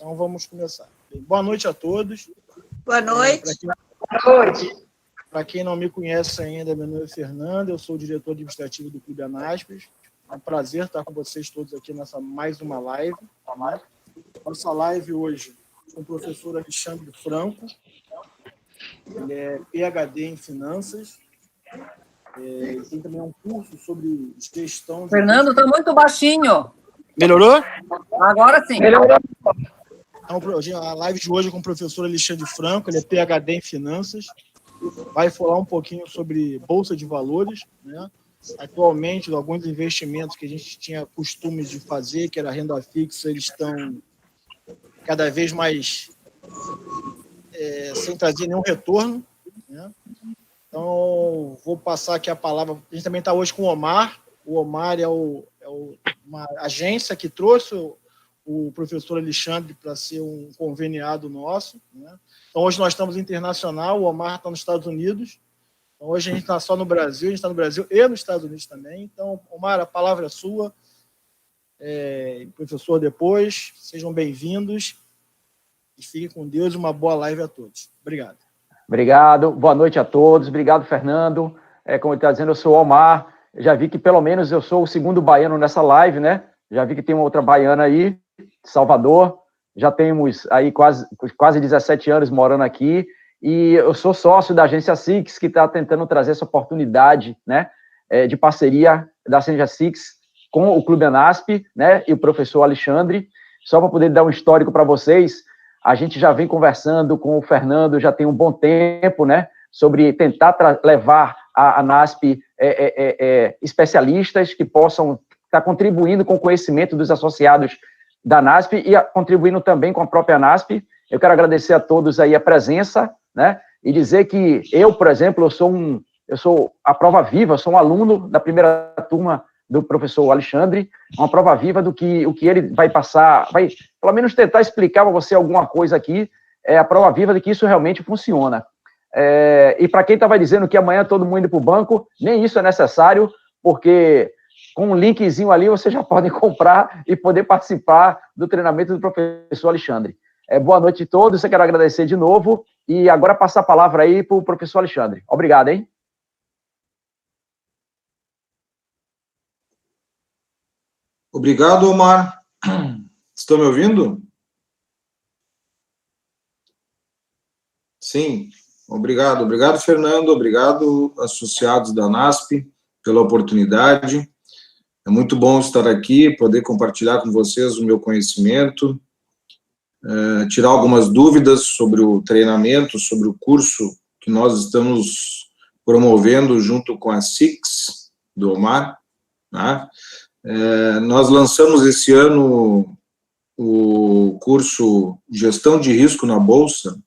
Então, vamos começar. Boa noite a todos. Boa noite. Boa noite. Para quem não me conhece ainda, meu nome é Fernando, eu sou o diretor administrativo do Clube Anaspes. É um prazer estar com vocês todos aqui nessa mais uma live. Nossa live hoje com o professor Alexandre Franco. Ele é PhD em Finanças. Ele tem também um curso sobre gestão... Fernando, está muito baixinho. Melhorou? Agora sim. Melhorou. Então, a live de hoje é com o professor Alexandre Franco, ele é PhD em Finanças, vai falar um pouquinho sobre Bolsa de Valores, né? Atualmente, alguns investimentos que a gente tinha costume de fazer, que era renda fixa, eles estão cada vez mais sem trazer nenhum retorno, né? Então, vou passar aqui a palavra, a gente também está hoje com o Omar é uma agência que trouxe o professor Alexandre para ser um conveniado nosso, né? Então, hoje nós estamos internacional, o Omar está nos Estados Unidos. Então, hoje a gente está só no Brasil, a gente está no Brasil e nos Estados Unidos também. Então, Omar, a palavra é sua. Professor, depois, sejam bem-vindos. E fiquem com Deus e uma boa live a todos. Obrigado. Obrigado, boa noite a todos. Obrigado, Fernando. Como ele está dizendo, eu sou o Omar. Já vi que pelo menos eu sou o segundo baiano nessa live, né? Já vi que tem uma outra baiana aí, de Salvador. Já temos aí quase 17 anos morando aqui. E eu sou sócio da agência Six, que está tentando trazer essa oportunidade, né, de parceria da agência Six com o Clube Anasp, né, e o professor Alexandre. Só para poder dar um histórico para vocês, a gente já vem conversando com o Fernando já tem um bom tempo, né, sobre tentar levar a Anasp especialistas que possam estar contribuindo com o conhecimento dos associados da Anasp e contribuindo também com a própria Anasp. Eu quero agradecer a todos aí a presença, né, e dizer que eu, por exemplo, eu sou a prova viva, sou um aluno da primeira turma do professor Alexandre, uma prova viva do que o que ele vai passar, vai pelo menos tentar explicar para você alguma coisa aqui, a prova viva de que isso realmente funciona. E para quem estava dizendo que amanhã todo mundo indo para o banco, nem isso é necessário, porque com um linkzinho ali vocês já podem comprar e poder participar do treinamento do professor Alexandre. Boa noite a todos, eu quero agradecer de novo e agora passar a palavra aí para o professor Alexandre. Obrigado, hein? Obrigado, Omar. Estão me ouvindo? Sim, obrigado. Obrigado, Fernando. Obrigado, associados da ANASP, pela oportunidade. É muito bom estar aqui, poder compartilhar com vocês o meu conhecimento, tirar algumas dúvidas sobre o treinamento, sobre o curso que nós estamos promovendo junto com a Six, do Omar, né? Nós lançamos esse ano o curso Gestão de Risco na Bolsa,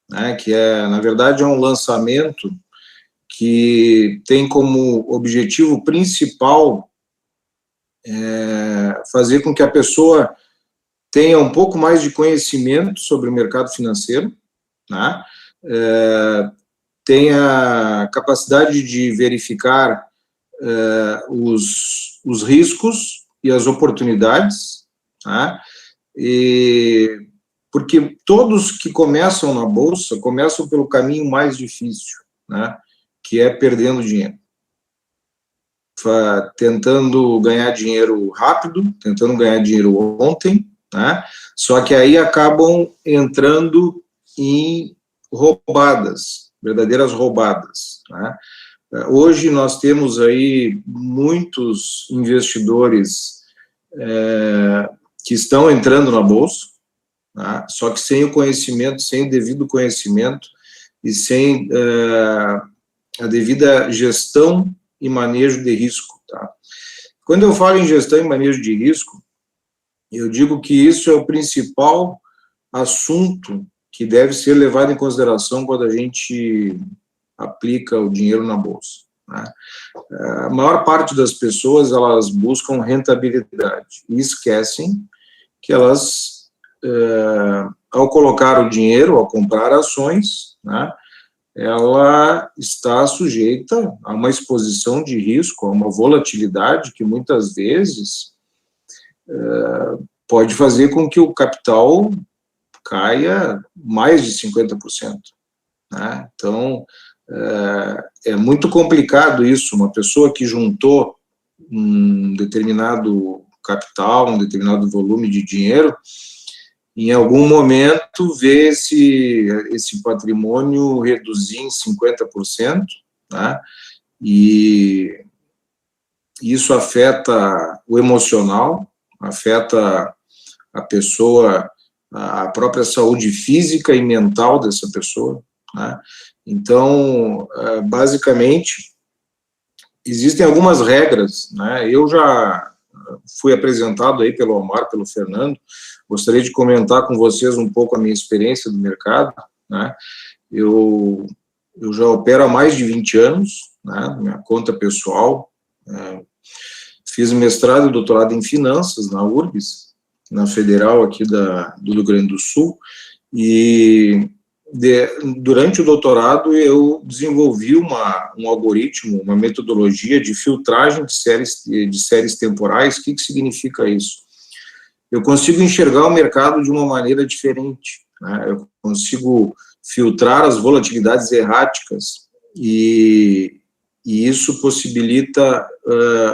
né, que na verdade, é um lançamento que tem como objetivo principal fazer com que a pessoa tenha um pouco mais de conhecimento sobre o mercado financeiro, né, tenha capacidade de verificar os riscos e as oportunidades, né? Porque todos que começam na Bolsa começam pelo caminho mais difícil, né? Que é perdendo dinheiro. Tentando ganhar dinheiro rápido, tentando ganhar dinheiro ontem, né? Só que aí acabam entrando em roubadas, verdadeiras roubadas, né? Hoje nós temos aí muitos investidores que estão entrando na Bolsa, né? Só que sem o conhecimento, sem o devido conhecimento e sem a devida gestão e manejo de risco, tá? Quando eu falo em gestão e manejo de risco, eu digo que isso é o principal assunto que deve ser levado em consideração quando a gente aplica o dinheiro na Bolsa, né? A maior parte das pessoas, elas buscam rentabilidade e esquecem que elas, ao colocar o dinheiro, ao comprar ações, né, ela está sujeita a uma exposição de risco, a uma volatilidade que muitas vezes pode fazer com que o capital caia mais de 50%. Né? Então, é muito complicado isso, uma pessoa que juntou um determinado capital, um determinado volume de dinheiro, em algum momento vê esse patrimônio reduzir em 50%, né? E isso afeta o emocional, afeta a pessoa, a própria saúde física e mental dessa pessoa, né? Então, basicamente, existem algumas regras, né? Eu já fui apresentado aí pelo Omar, pelo Fernando, gostaria de comentar com vocês um pouco a minha experiência do mercado, né? Eu já opero há mais de 20 anos, né? Minha conta pessoal, fiz mestrado e doutorado em finanças na URGS, na Federal aqui do Rio Grande do Sul, e durante o doutorado eu desenvolvi um algoritmo, uma metodologia de filtragem de séries temporais. O que significa isso? Eu consigo enxergar o mercado de uma maneira diferente, né? Eu consigo filtrar as volatilidades erráticas e isso possibilita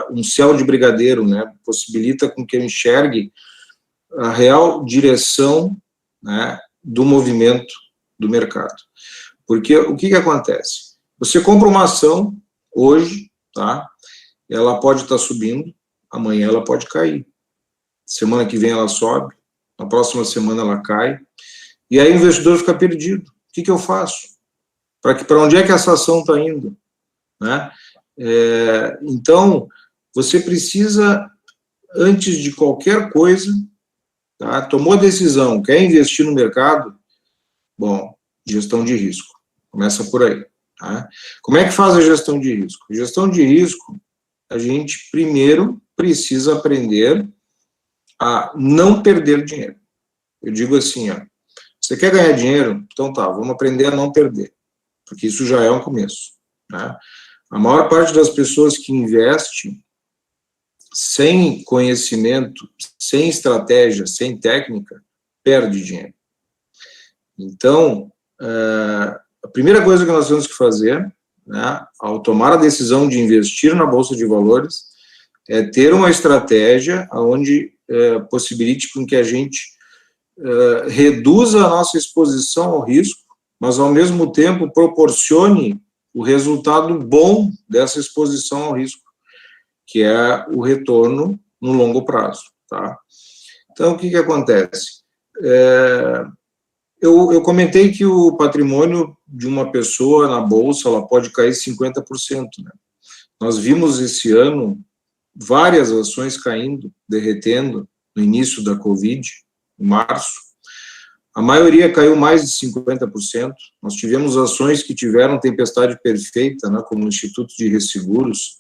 um céu de brigadeiro, né? Possibilita com que eu enxergue a real direção, né, do movimento do mercado. Porque o que acontece? Você compra uma ação hoje, tá? Ela pode estar subindo, amanhã ela pode cair. Semana que vem ela sobe, na próxima semana ela cai, e aí o investidor fica perdido. O que eu faço? Para onde é que essa ação está indo? Né? Então, você precisa, antes de qualquer coisa, tá? Tomou a decisão, quer investir no mercado? Bom, gestão de risco. Começa por aí. Tá? Como é que faz a gestão de risco? Gestão de risco, a gente primeiro precisa aprender a não perder dinheiro. Eu digo assim, ó, você quer ganhar dinheiro? Então tá, vamos aprender a não perder, porque isso já é um começo. Né? A maior parte das pessoas que investem sem conhecimento, sem estratégia, sem técnica, perde dinheiro. Então, a primeira coisa que nós temos que fazer, né, ao tomar a decisão de investir na Bolsa de Valores, é ter uma estratégia onde possibilite com que a gente reduza a nossa exposição ao risco, mas, ao mesmo tempo, proporcione o resultado bom dessa exposição ao risco, que é o retorno no longo prazo. Tá? Então, o que acontece? Eu comentei que o patrimônio de uma pessoa na Bolsa ela pode cair 50%. Né? Nós vimos esse ano várias ações caindo, derretendo, no início da Covid, em março. A maioria caiu mais de 50%. Nós tivemos ações que tiveram tempestade perfeita, né, como o Instituto de Resseguros,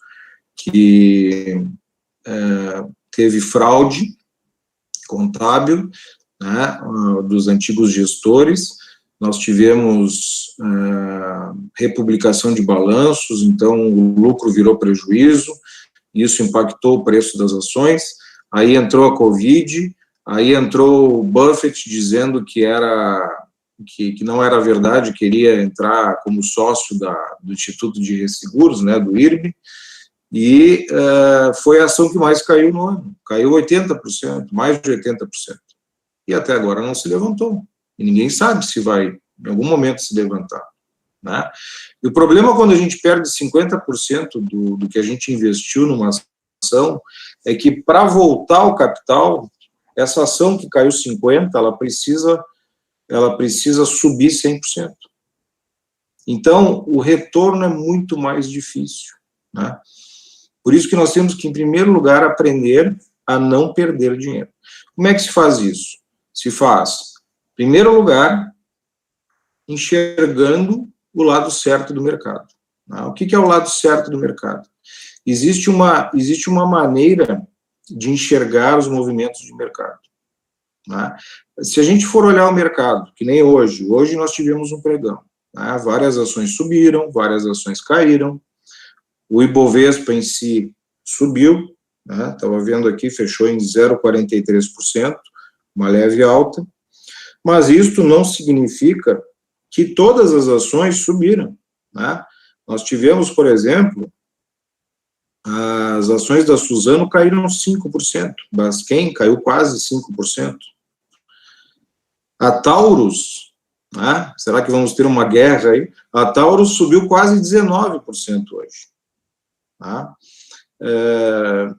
que teve fraude contábil, né, dos antigos gestores. Nós tivemos republicação de balanços, então o lucro virou prejuízo, isso impactou o preço das ações. Aí entrou a Covid, aí entrou o Buffett dizendo que não era verdade, queria entrar como sócio do Instituto de Resseguros, né, do IRB, e foi a ação que mais caiu no ano, caiu 80%, mais de 80%, e até agora não se levantou, e ninguém sabe se vai, em algum momento, se levantar. Né? E o problema quando a gente perde 50% do que a gente investiu numa ação, é que para voltar o capital, essa ação que caiu 50%, ela precisa subir 100%. Então, o retorno é muito mais difícil. Né? Por isso que nós temos que, em primeiro lugar, aprender a não perder dinheiro. Como é que se faz isso? Se faz, em primeiro lugar, enxergando o lado certo do mercado. Né? O que é o lado certo do mercado? Existe uma maneira de enxergar os movimentos de mercado. Né? Se a gente for olhar o mercado, que nem hoje nós tivemos um pregão, né? Várias ações subiram, várias ações caíram, o Ibovespa em si subiu, estava vendo aqui, fechou em 0,43%, uma leve alta, mas isto não significa que todas as ações subiram, né? Nós tivemos, por exemplo, as ações da Suzano caíram 5%, Braskem caiu quase 5%. A Taurus, né? Será que vamos ter uma guerra aí? A Taurus subiu quase 19% hoje. Tá?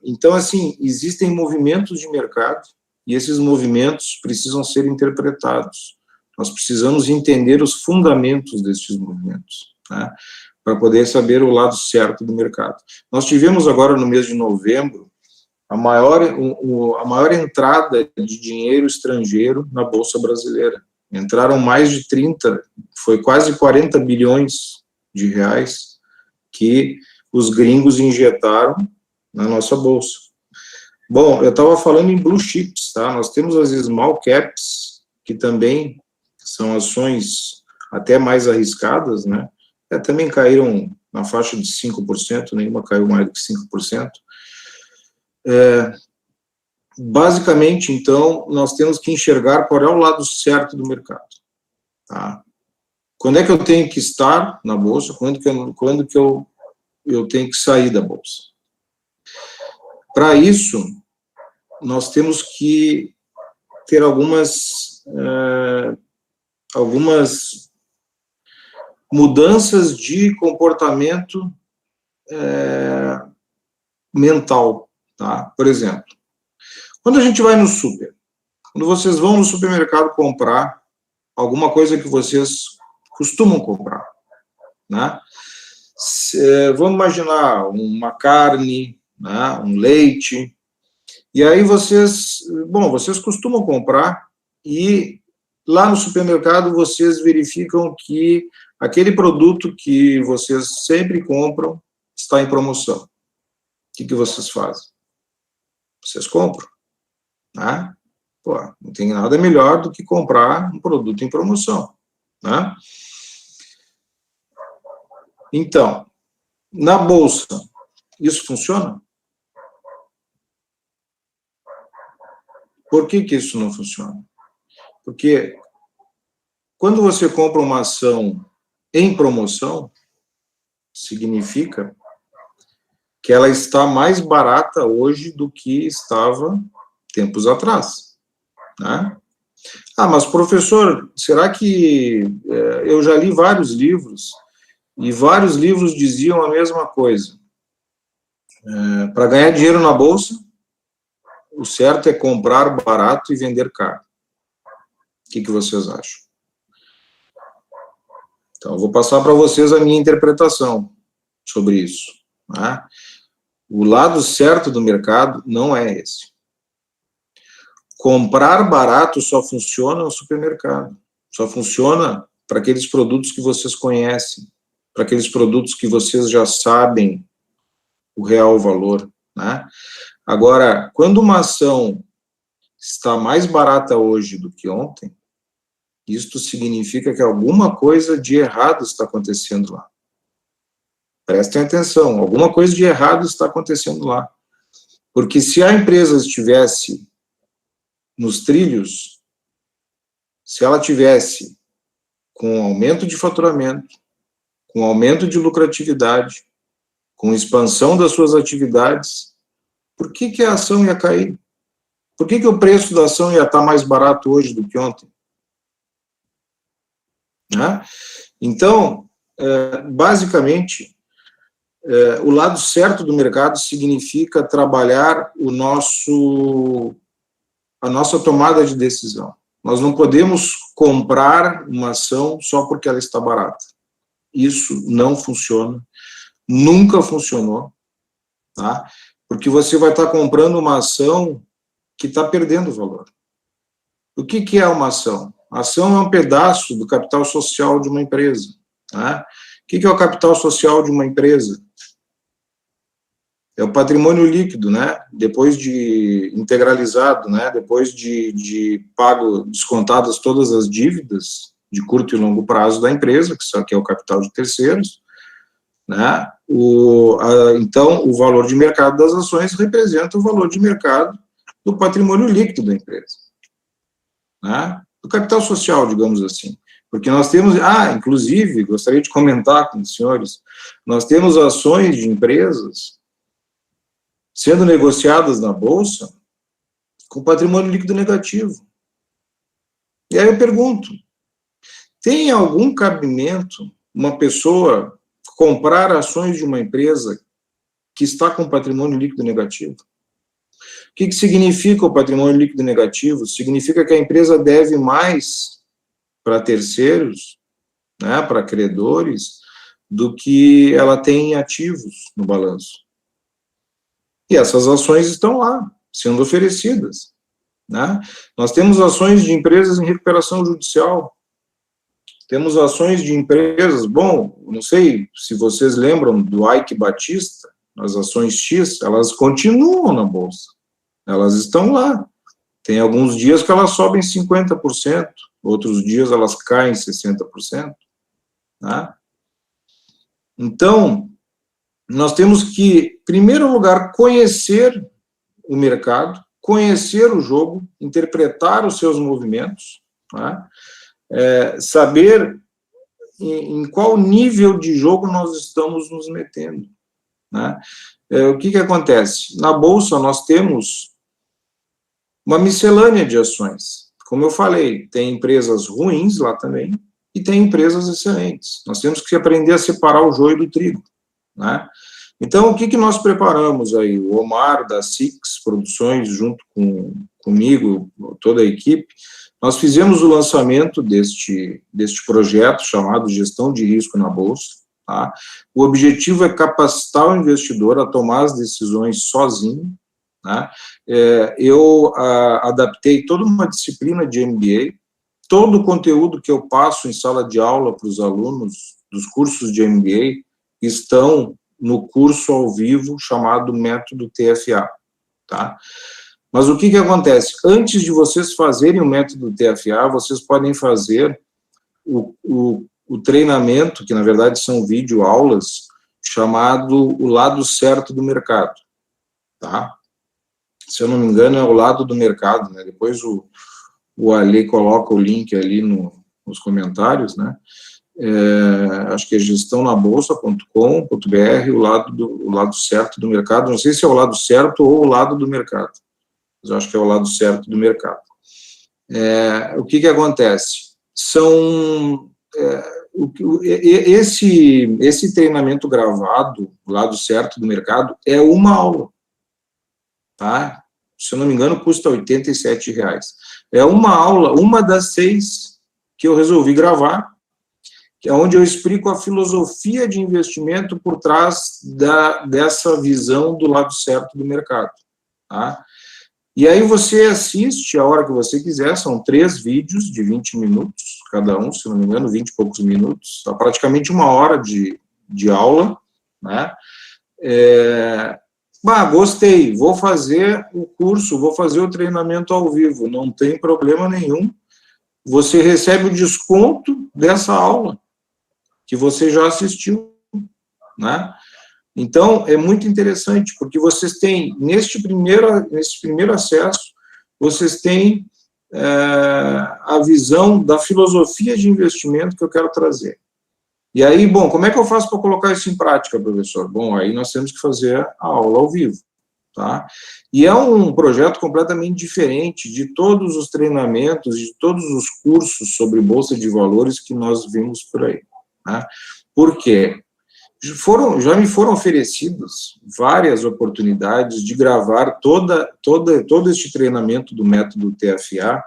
Então, assim, existem movimentos de mercado e esses movimentos precisam ser interpretados. Nós precisamos entender os fundamentos desses movimentos, né, para poder saber o lado certo do mercado. Nós tivemos agora, no mês de novembro, a maior entrada de dinheiro estrangeiro na Bolsa Brasileira. Entraram mais de 30, foi quase 40 bilhões de reais que os gringos injetaram na nossa Bolsa. Bom, eu estava falando em blue chips, tá? Nós temos as small caps, que também são ações até mais arriscadas, né? Também caíram na faixa de 5%, nenhuma caiu mais do que 5%. Basicamente, então, nós temos que enxergar qual é o lado certo do mercado. Tá? Quando é que eu tenho que estar na Bolsa? Quando que eu tenho que sair da Bolsa? Para isso, nós temos que ter algumas mudanças de comportamento mental, tá? Por exemplo, quando a gente vai no super, quando vocês vão no supermercado comprar alguma coisa que vocês costumam comprar, né? Vamos imaginar uma carne, né? Um leite, e aí vocês costumam comprar e lá no supermercado vocês verificam que aquele produto que vocês sempre compram está em promoção. O que vocês fazem? Vocês compram, né? Pô, não tem nada melhor do que comprar um produto em promoção, né? Então, na Bolsa, isso funciona? Por que isso não funciona? Porque quando você compra uma ação em promoção, significa que ela está mais barata hoje do que estava tempos atrás, né? Mas professor, será que eu já li vários livros e vários livros diziam a mesma coisa? Para ganhar dinheiro na Bolsa, o certo é comprar barato e vender caro. O que vocês acham? Então, eu vou passar para vocês a minha interpretação sobre isso, né? O lado certo do mercado não é esse. Comprar barato só funciona no supermercado. Só funciona para aqueles produtos que vocês conhecem, para aqueles produtos que vocês já sabem o real valor, né? Agora, quando uma ação está mais barata hoje do que ontem, isto significa que alguma coisa de errado está acontecendo lá. Prestem atenção, alguma coisa de errado está acontecendo lá. Porque se a empresa estivesse nos trilhos, se ela tivesse com aumento de faturamento, com aumento de lucratividade, com expansão das suas atividades, por que a ação ia cair? Por que o preço da ação ia estar mais barato hoje do que ontem? Né? Então, basicamente, o lado certo do mercado significa trabalhar a nossa tomada de decisão. Nós não podemos comprar uma ação só porque ela está barata. Isso não funciona, nunca funcionou, tá? Porque você vai estar comprando uma ação que está perdendo valor. O que é uma ação? A ação é um pedaço do capital social de uma empresa, né? O que é o capital social de uma empresa? É o patrimônio líquido, né? Depois de integralizado, né? Depois de pago, descontadas todas as dívidas de curto e longo prazo da empresa, que é o capital de terceiros, né? Então, o valor de mercado das ações representa o valor de mercado do patrimônio líquido da empresa. né? Do capital social, digamos assim. Porque nós temos, inclusive, gostaria de comentar com os senhores, nós temos ações de empresas sendo negociadas na Bolsa com patrimônio líquido negativo. E aí eu pergunto, tem algum cabimento uma pessoa comprar ações de uma empresa que está com patrimônio líquido negativo? O que significa o patrimônio líquido negativo? Significa que a empresa deve mais para terceiros, né, para credores, do que ela tem em ativos no balanço. E essas ações estão lá, sendo oferecidas, né? Nós temos ações de empresas em recuperação judicial, temos ações de empresas, não sei se vocês lembram do Ike Batista, as ações X, elas continuam na Bolsa, elas estão lá. Tem alguns dias que elas sobem 50%, outros dias elas caem 60%, né? Então, nós temos que, em primeiro lugar, conhecer o mercado, conhecer o jogo, interpretar os seus movimentos, né? Saber em qual nível de jogo nós estamos nos metendo, né? O que acontece? Na Bolsa, nós temos uma miscelânea de ações. Como eu falei, tem empresas ruins lá também e tem empresas excelentes. Nós temos que aprender a separar o joio do trigo, né? Então, o que nós preparamos aí? O Omar, da Six Produções, junto comigo, toda a equipe, nós fizemos o lançamento deste projeto chamado Gestão de Risco na Bolsa, tá? O objetivo é capacitar o investidor a tomar as decisões sozinho, né? Eu adaptei toda uma disciplina de MBA, todo o conteúdo que eu passo em sala de aula para os alunos dos cursos de MBA estão no curso ao vivo chamado Método TFA, tá? Mas o que acontece? Antes de vocês fazerem o método TFA, vocês podem fazer o treinamento, que na verdade são videoaulas, chamado O Lado Certo do Mercado, tá? Se eu não me engano, é o lado do mercado, né? Depois o Ale coloca o link ali nos comentários, né? Acho que é gestãonabolsa.com.br, o lado certo do mercado. Não sei se é o lado certo ou o lado do mercado, mas eu acho que é o lado certo do mercado. O que acontece? Esse treinamento gravado, o lado certo do mercado, é uma aula, tá? Se eu não me engano, custa R$ 87,00. É uma aula, uma das 6 que eu resolvi gravar, que é onde eu explico a filosofia de investimento por trás dessa visão do lado certo do mercado, tá? E aí você assiste a hora que você quiser, são 3 vídeos de 20 minutos, cada um, se não me engano, 20 e poucos minutos, há praticamente 1 hora de aula, né? Gostei, vou fazer o curso, vou fazer o treinamento ao vivo, não tem problema nenhum, você recebe o desconto dessa aula, que você já assistiu, né? Então, é muito interessante, porque vocês têm, nesse primeiro acesso, vocês têm a visão da filosofia de investimento que eu quero trazer. E aí, como é que eu faço para colocar isso em prática, professor? Aí nós temos que fazer a aula ao vivo, tá? E é um projeto completamente diferente de todos os treinamentos, de todos os cursos sobre Bolsa de Valores que nós vimos por aí, tá? Por quê? Já me foram oferecidas várias oportunidades de gravar todo este treinamento do método TFA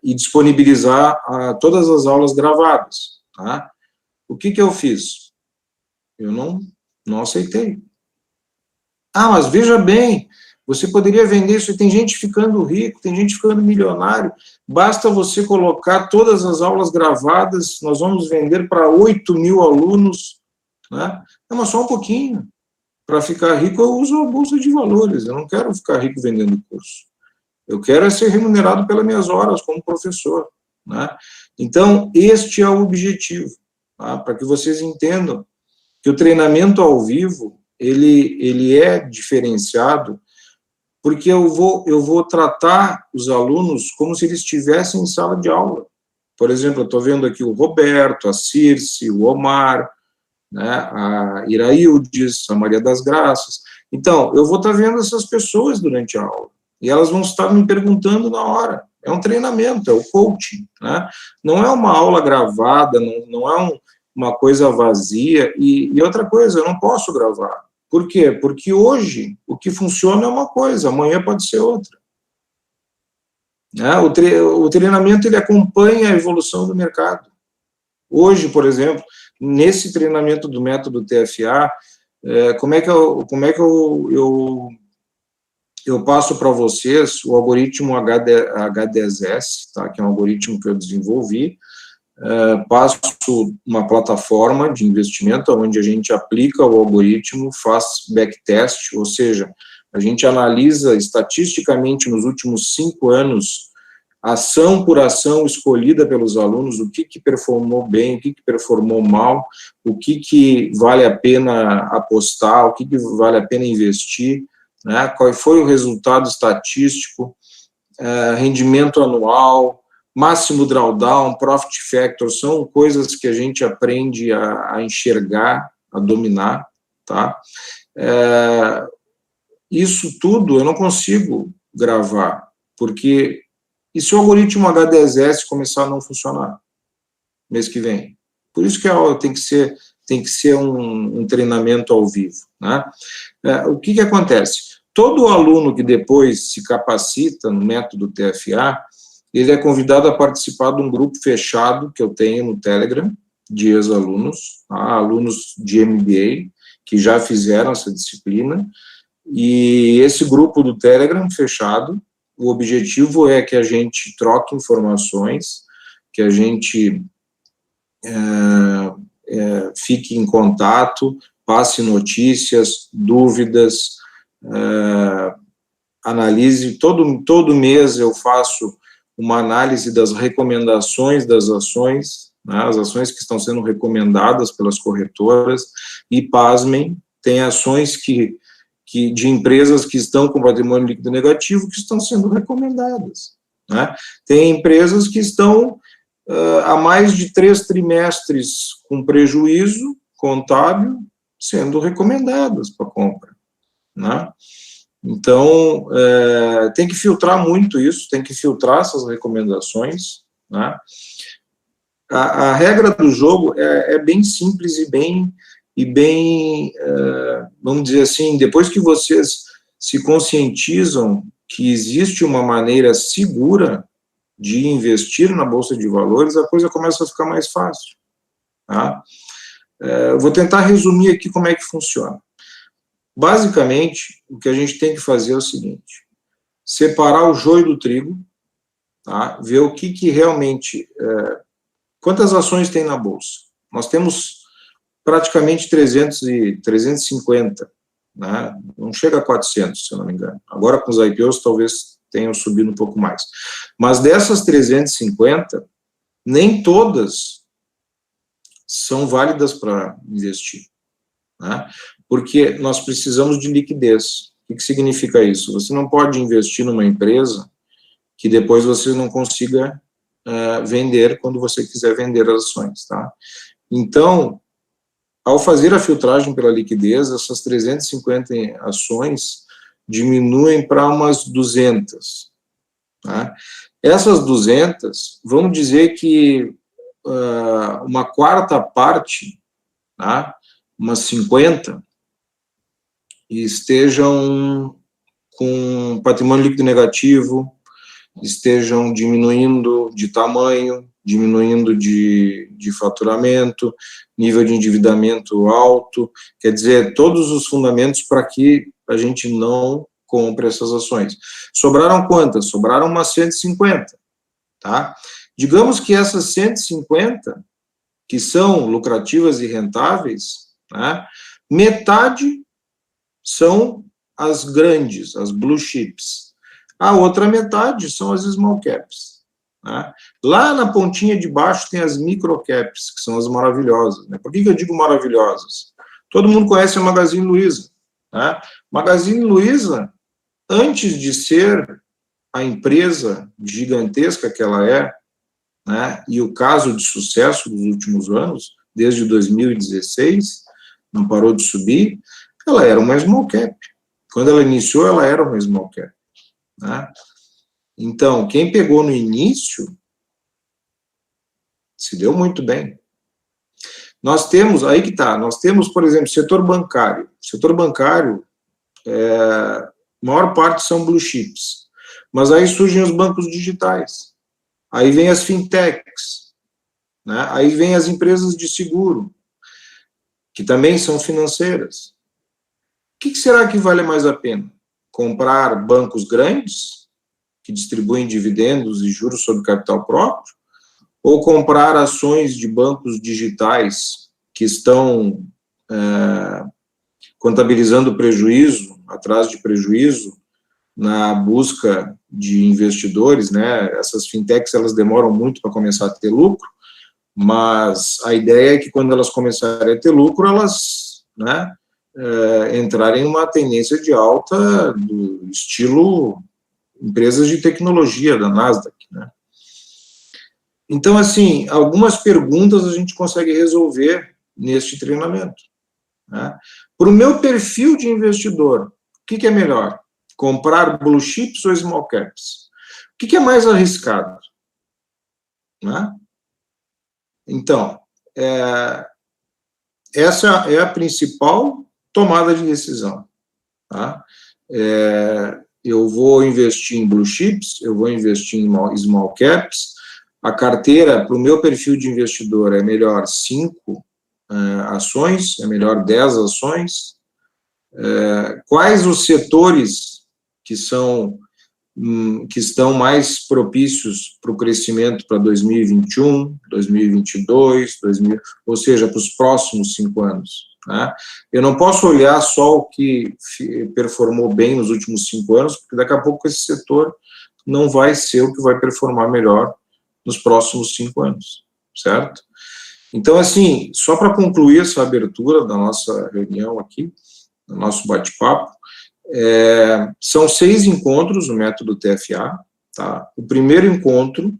e disponibilizar todas as aulas gravadas, tá? O que eu fiz? Eu não aceitei. Mas veja bem, você poderia vender isso, tem gente ficando rico, tem gente ficando milionário, basta você colocar todas as aulas gravadas, nós vamos vender para 8.000 alunos, né? Mas só um pouquinho. Para ficar rico, eu uso a Bolsa de Valores, eu não quero ficar rico vendendo curso. Eu quero ser remunerado pelas minhas horas como professor, né? Então, este é o objetivo, tá? Para que vocês entendam que o treinamento ao vivo, ele é diferenciado porque eu vou tratar os alunos como se eles estivessem em sala de aula. Por exemplo, eu estou vendo aqui o Roberto, a Circe, o Omar, né, a Iraildes, a Maria das Graças. Então, eu vou estar vendo essas pessoas durante a aula, e elas vão estar me perguntando na hora. É um treinamento, é o coaching, né? Não é uma aula gravada, não é uma coisa vazia. E outra coisa, eu não posso gravar. Por quê? Porque hoje o que funciona é uma coisa, amanhã pode ser outra. Né? O treinamento, ele acompanha a evolução do mercado. Hoje, por exemplo, nesse treinamento do método TFA, como é que eu passo para vocês o algoritmo H10S, tá? Que é um algoritmo que eu desenvolvi. Passo uma plataforma de investimento onde a gente aplica o algoritmo, faz backtest, ou seja, a gente analisa estatisticamente nos últimos 5 anos, ação por ação escolhida pelos alunos, o que performou bem, o que performou mal, o que vale a pena apostar, o que vale a pena investir, né? Qual foi o resultado estatístico, rendimento anual, máximo drawdown, profit factor, são coisas que a gente aprende a enxergar, a dominar, tá? Isso tudo eu não consigo gravar, porque e se o algoritmo H10S começar a não funcionar mês que vem? Por isso que a aula tem que ser um treinamento ao vivo, né? O que acontece? Todo aluno que depois se capacita no método TFA, ele é convidado a participar de um grupo fechado que eu tenho no Telegram, de ex-alunos, tá? Alunos de MBA, que já fizeram essa disciplina, e esse grupo do Telegram fechado, o objetivo é que a gente troque informações, que a gente fique em contato, passe notícias, dúvidas, analise, todo mês eu faço uma análise das recomendações das ações, né, as ações que estão sendo recomendadas pelas corretoras, e pasmem, tem ações de empresas que estão com patrimônio líquido negativo que estão sendo recomendadas, né? Tem empresas que estão há mais de 3 trimestres com prejuízo contábil sendo recomendadas para compra, né? Então, tem que filtrar muito isso, tem que filtrar essas recomendações, né? A regra do jogo é bem simples e bem, vamos dizer assim, depois que vocês se conscientizam que existe uma maneira segura de investir na Bolsa de Valores, a coisa começa a ficar mais fácil, tá? Vou tentar resumir aqui como é que funciona. Basicamente, o que a gente tem que fazer é o seguinte: separar o joio do trigo, tá? Ver o que realmente... quantas ações tem na Bolsa? Nós temos praticamente 350, né? Não chega a 400, se eu não me engano. Agora, com os IPOs, talvez tenham subido um pouco mais. Mas dessas 350, nem todas são válidas para investir, né? Porque nós precisamos de liquidez. O que significa isso? Você não pode investir numa empresa que depois você não consiga vender quando você quiser vender as ações, tá? Então, ao fazer a filtragem pela liquidez, essas 350 ações diminuem para umas 200, tá? Essas 200, vamos dizer que uma quarta parte, tá? Umas 50, estejam com patrimônio líquido negativo, estejam diminuindo de tamanho, diminuindo de faturamento, nível de endividamento alto, quer dizer, todos os fundamentos para que a gente não compre essas ações. Sobraram quantas? Sobraram umas 150, tá? Digamos que essas 150, que são lucrativas e rentáveis, né, metade são as grandes, as blue chips. A outra metade são as small caps, né? Lá na pontinha de baixo tem as micro caps, que são as maravilhosas, né? Por que eu digo maravilhosas? Todo mundo conhece a Magazine Luiza, né? Magazine Luiza antes de ser a empresa gigantesca que ela é, né, e o caso de sucesso dos últimos anos, desde 2016, não parou de subir, ela era uma small cap. Quando ela iniciou, ela era uma small cap, né? Então, quem pegou no início se deu muito bem. Nós temos, aí que está, nós temos, por exemplo, setor bancário. Setor bancário, a maior parte são blue chips. Mas aí surgem os bancos digitais. Aí vem as fintechs, né? Aí vem as empresas de seguro, que também são financeiras. O que será que vale mais a pena? Comprar bancos grandes, que distribuem dividendos e juros sobre capital próprio, ou comprar ações de bancos digitais que estão contabilizando prejuízo, atrás de prejuízo, na busca de investidores, né? Essas fintechs, elas demoram muito para começar a ter lucro, mas a ideia é que quando elas começarem a ter lucro, elas, né, entrarem em uma tendência de alta do estilo empresas de tecnologia da Nasdaq, né? Então, assim, algumas perguntas a gente consegue resolver neste treinamento, né? Para o meu perfil de investidor, o que é melhor? Comprar blue chips ou small caps? O que é mais arriscado? Né? Então, essa é a principal tomada de decisão. Tá? Eu vou investir em blue chips, eu vou investir em small caps. A carteira, para o meu perfil de investidor, é melhor 5 ações, é melhor 10 ações. Quais os setores que estão mais propícios para o crescimento para 2021, 2022, ou seja, para os próximos 5 anos, né? Eu não posso olhar só o que performou bem nos últimos 5 anos, porque daqui a pouco esse setor não vai ser o que vai performar melhor nos próximos 5 anos, certo? Então, assim, só para concluir essa abertura da nossa reunião aqui, do nosso bate-papo, são 6 encontros no método TFA, tá? O primeiro encontro,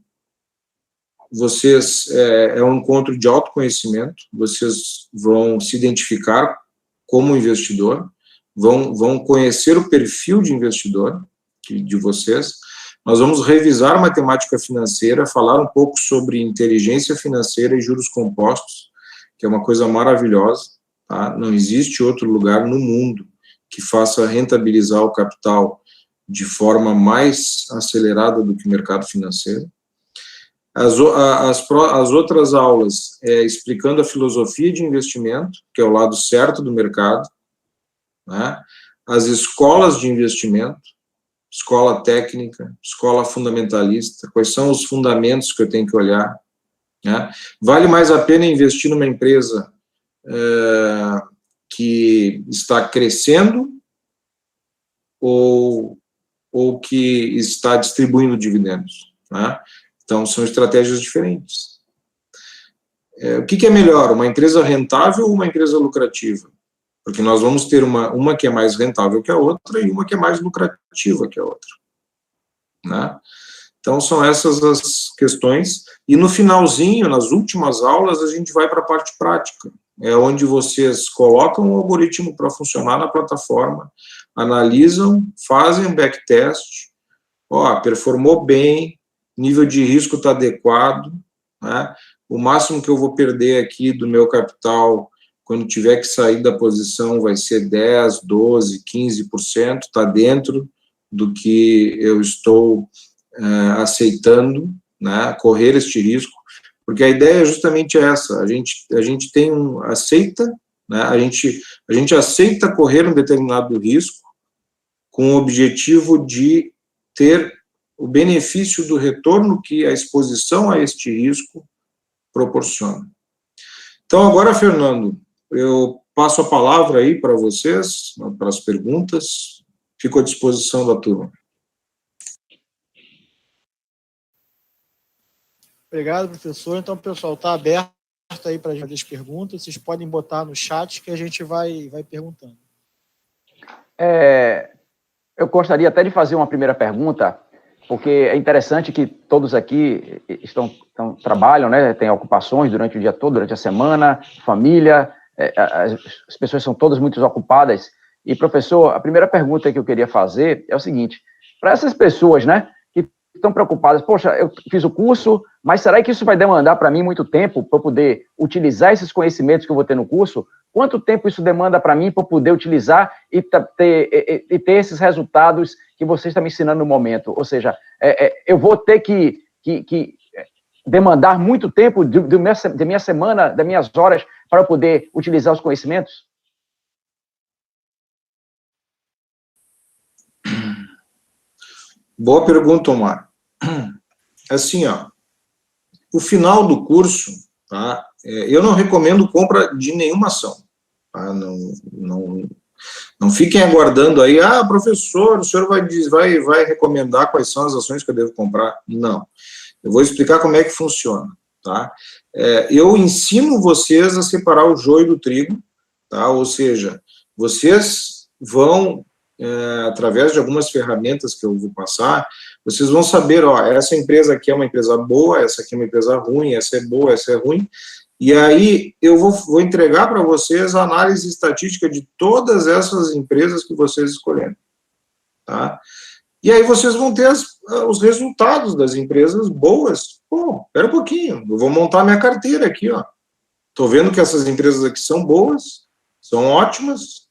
é um encontro de autoconhecimento, vocês vão se identificar como investidor, vão conhecer o perfil de investidor de vocês. Nós vamos revisar matemática financeira, falar um pouco sobre inteligência financeira e juros compostos, que é uma coisa maravilhosa, tá? Não existe outro lugar no mundo que faça rentabilizar o capital de forma mais acelerada do que o mercado financeiro. As outras aulas explicando a filosofia de investimento, que é o lado certo do mercado, né? As escolas de investimento, escola técnica, escola fundamentalista, quais são os fundamentos que eu tenho que olhar, né? Vale mais a pena investir numa empresa que está crescendo ou que está distribuindo dividendos, né? Então, são estratégias diferentes. O que é melhor, uma empresa rentável ou uma empresa lucrativa? Porque nós vamos ter uma que é mais rentável que a outra e uma que é mais lucrativa que a outra, né? Então, são essas as questões. E no finalzinho, nas últimas aulas, a gente vai para a parte prática. É onde vocês colocam o algoritmo para funcionar na plataforma, analisam, fazem um backtest, performou bem, nível de risco está adequado, né? O máximo que eu vou perder aqui do meu capital, quando tiver que sair da posição, vai ser 10%, 12%, 15%, está dentro do que eu estou aceitando, né, correr este risco, porque a ideia é justamente essa, a gente tem aceita, né, a gente aceita correr um determinado risco com o objetivo de ter o benefício do retorno que a exposição a este risco proporciona. Então, agora, Fernando, eu passo a palavra aí para vocês, para as perguntas, fico à disposição da turma. Obrigado, professor. Então, pessoal, está aberto aí para fazer as perguntas. Vocês podem botar no chat que a gente vai perguntando. eu gostaria até de fazer uma primeira pergunta, porque é interessante que todos aqui trabalham, né, têm ocupações durante o dia todo, durante a semana, família, as pessoas são todas muito ocupadas. E, professor, a primeira pergunta que eu queria fazer é o seguinte, para essas pessoas, né, que estão preocupadas, poxa, eu fiz o curso, mas será que isso vai demandar para mim muito tempo para eu poder utilizar esses conhecimentos que eu vou ter no curso? Quanto tempo isso demanda para mim para eu poder utilizar e ter esses resultados que você está me ensinando no momento? Ou seja, eu vou ter que demandar muito tempo da minha semana, das minhas horas, para eu poder utilizar os conhecimentos? Boa pergunta, Omar. Assim, ó, o final do curso, tá? Eu não recomendo compra de nenhuma ação. Tá? Não fiquem aguardando aí, professor, o senhor vai recomendar quais são as ações que eu devo comprar? Não. Eu vou explicar como é que funciona, tá? Eu ensino vocês a separar o joio do trigo, tá? Ou seja, vocês vão, através de algumas ferramentas que eu vou passar, vocês vão saber, essa empresa aqui é uma empresa boa, essa aqui é uma empresa ruim, essa é boa, essa é ruim, e aí eu vou entregar para vocês a análise estatística de todas essas empresas que vocês escolherem, tá? E aí vocês vão ter os resultados das empresas boas. Pô, espera um pouquinho, eu vou montar minha carteira aqui, ó. Estou vendo que essas empresas aqui são boas, são ótimas,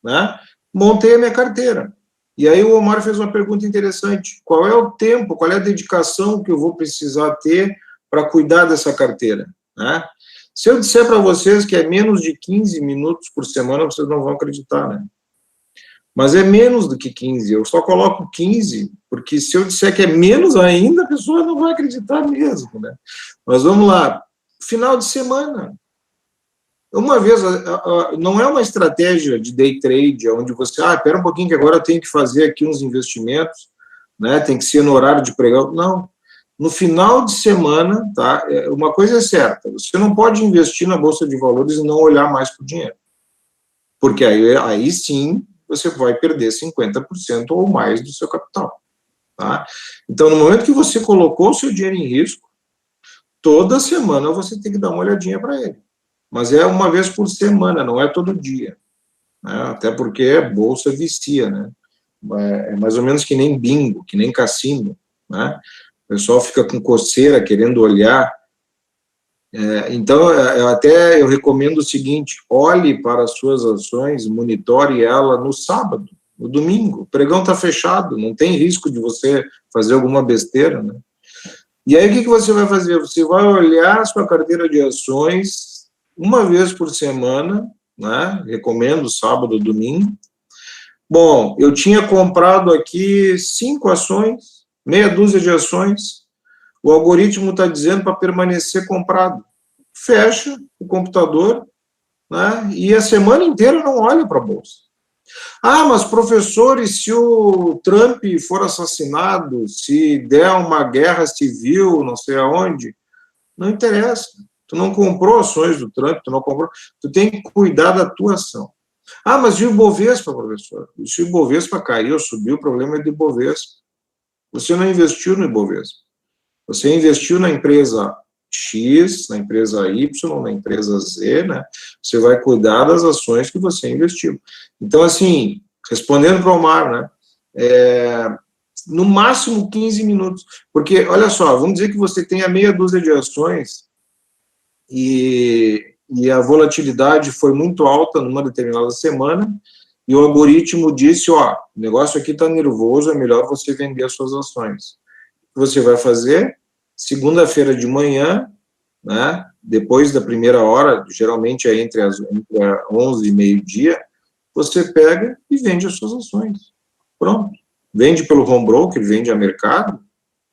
né? Montei a minha carteira. E aí o Omar fez uma pergunta interessante. Qual é o tempo, qual é a dedicação que eu vou precisar ter para cuidar dessa carteira, né? Se eu disser para vocês que é menos de 15 minutos por semana, vocês não vão acreditar, né? Mas é menos do que 15, eu só coloco 15, porque se eu disser que é menos ainda, a pessoa não vai acreditar mesmo, né? Mas vamos lá, final de semana. Uma vez, não é uma estratégia de day trade, onde você, espera um pouquinho que agora eu tenho que fazer aqui uns investimentos, né? Tem que ser no horário de pregão. Não. No final de semana, tá? Uma coisa é certa, você não pode investir na Bolsa de Valores e não olhar mais para o dinheiro. Porque aí sim, você vai perder 50% ou mais do seu capital, tá? Então, no momento que você colocou o seu dinheiro em risco, toda semana você tem que dar uma olhadinha para ele. Mas é uma vez por semana, não é todo dia, né? Até porque bolsa vicia, né? É mais ou menos que nem bingo, que nem cassino, né? O pessoal fica com coceira, querendo olhar. Então, eu recomendo o seguinte, olhe para as suas ações, monitore ela no sábado, no domingo. O pregão está fechado, não tem risco de você fazer alguma besteira, né? E aí, o que você vai fazer? Você vai olhar a sua carteira de ações uma vez por semana, né? Recomendo sábado ou domingo. Bom, eu tinha comprado aqui 5 ações, meia dúzia de ações, o algoritmo está dizendo para permanecer comprado. Fecha o computador, né, e a semana inteira não olha para a bolsa. Mas professor, e se o Trump for assassinado, se der uma guerra civil, não sei aonde, não interessa. Tu não comprou ações do Trump, tu tem que cuidar da tua ação. Mas e o Ibovespa, professor? E se o Ibovespa caiu, subiu, o problema é do Ibovespa. Você não investiu no Ibovespa. Você investiu na empresa X, na empresa Y, na empresa Z, né? Você vai cuidar das ações que você investiu. Então, assim, respondendo para o Omar, né? No máximo 15 minutos. Porque, olha só, vamos dizer que você tenha meia dúzia de ações e a volatilidade foi muito alta numa determinada semana e o algoritmo disse, o negócio aqui está nervoso, é melhor você vender as suas ações. O que você vai fazer? Segunda-feira de manhã, né, depois da primeira hora, geralmente é entre 11 e meio-dia, você pega e vende as suas ações. Pronto. Vende pelo home broker, vende a mercado,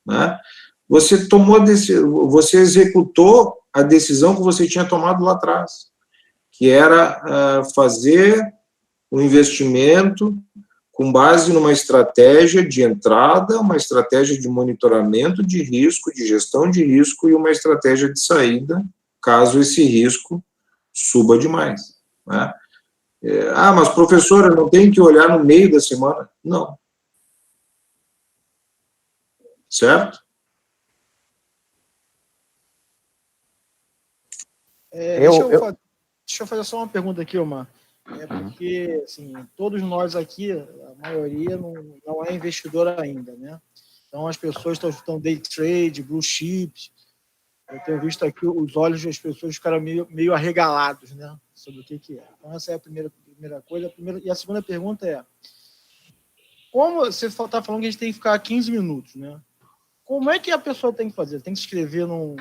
né? Você você executou a decisão que você tinha tomado lá atrás, que era fazer um investimento com base numa estratégia de entrada, uma estratégia de monitoramento de risco, de gestão de risco e uma estratégia de saída, caso esse risco suba demais, né? Mas professor, eu não tenho que olhar no meio da semana? Não. certo? Deixa eu fazer só uma pergunta aqui, Omar. Porque, assim, todos nós aqui, a maioria não é investidor ainda, né? Então, as pessoas estão day trade, blue chips. Eu tenho visto aqui os olhos das pessoas ficaram meio arregalados, né? Sobre o que é. Então, essa é a primeira coisa. E a segunda pergunta é, como você está falando que a gente tem que ficar 15 minutos, né? Como é que a pessoa tem que fazer? Tem que se inscrever no